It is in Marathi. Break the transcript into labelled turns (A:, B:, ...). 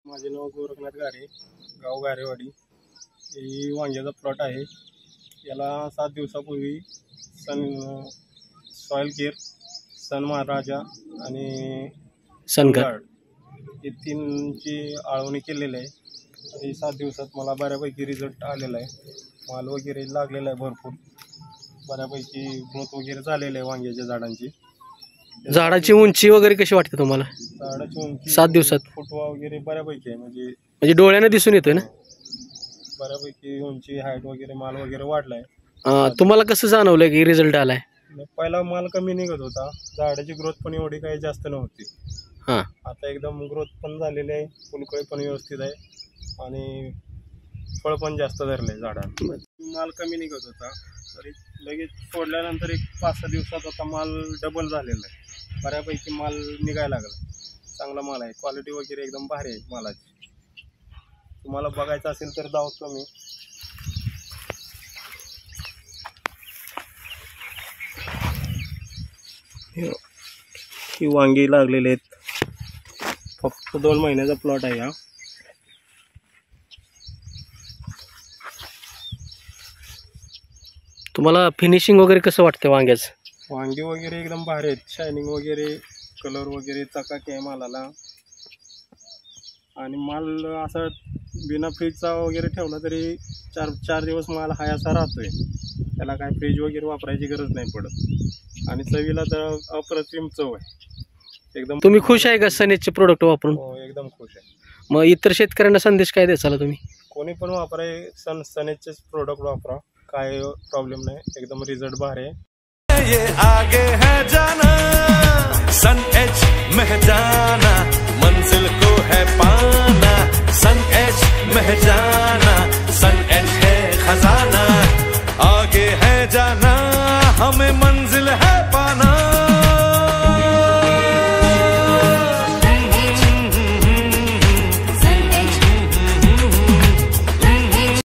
A: माझे नाव गोरखनाथ गारे, गाव गारेवाडी. ही वांग्याचा प्लॉट आहे. याला 7 दिवसापूर्वी सॉइल केअर, सन महाराजा आणि सनगार्ड हे 3ची आळवणी केलेली आहे. आणि 7 दिवसात मला बऱ्यापैकी रिझल्ट आलेला आहे. माल वगैरे लागलेला आहे, भरपूर बऱ्यापैकी ग्रोथ वगैरे झालेलं आहे वांग्याच्या झाडांची.
B: झाडाची उंची वगैरे कशी वाटते तुम्हाला?
A: झाडाची उंची
B: 7 दिवसात
A: फुटवा वगैरे बऱ्यापैकी आहे,
B: म्हणजे डोळ्याने दिसून येतोय ना.
A: बऱ्यापैकी उंची, हाईट वगैरे माल वगैरे वाढलाय.
B: तुम्हाला कसं जाणवलं की रिझल्ट आलाय?
A: पहिला माल कमी निघत होता, झाडाची ग्रोथ पण एवढी काही जास्त नव्हती. आता एकदम ग्रोथ पण झालेली आहे, फुलकळी पण व्यवस्थित आहे आणि फळ पण जास्त धरलंय झाडाला. माल कमी निघत होता, तरी लगेच सोडल्यानंतर एक 5-6 दिवसात आता माल डबल झालेला आहे. बऱ्यापैकी माल निघायला लागला. चांगला माल आहे, क्वालिटी वगैरे एकदम भारी आहे मालाची. तुम्हाला बघायचं असेल तर दाखवतो मी. ही वांगी लागलेले आहेत. फक्त 2 महिन्याचा प्लॉट आहे हा.
B: तुम्हाला फिनिशिंग वगैरे कसं वाटतं वांग्याचं?
A: वांगी वगैरे एकदम भारी आहेत, शायनिंग वगैरे, कलर वगैरे चकाकी आहे मालाला. आणि माल असा बिना फ्रीजचा वगैरे ठेवला तरी 4 दिवस माल हाय असा राहतोय. त्याला काय फ्रीज वगैरे वापरायची गरज नाही पडत. आणि चवीला तर अप्रतिम चव आहे एकदम.
B: तुम्ही खुश आहे का सनेजचे प्रोडक्ट वापरून?
A: हो, एकदम खुश आहे.
B: मग इतर शेतकऱ्यांना संदेश काय द्याल तुम्ही?
A: कोणी पण वापराय, सनेजचेच प्रोडक्ट वापरा, काय प्रॉब्लेम नाही, एकदम रिझल्ट भारी आहे.
C: ये आगे है जाना, सन एच में जाना, मंजिल को है पाना, सन एच में जाना, सन एच है खजाना, आगे है जाना हमें।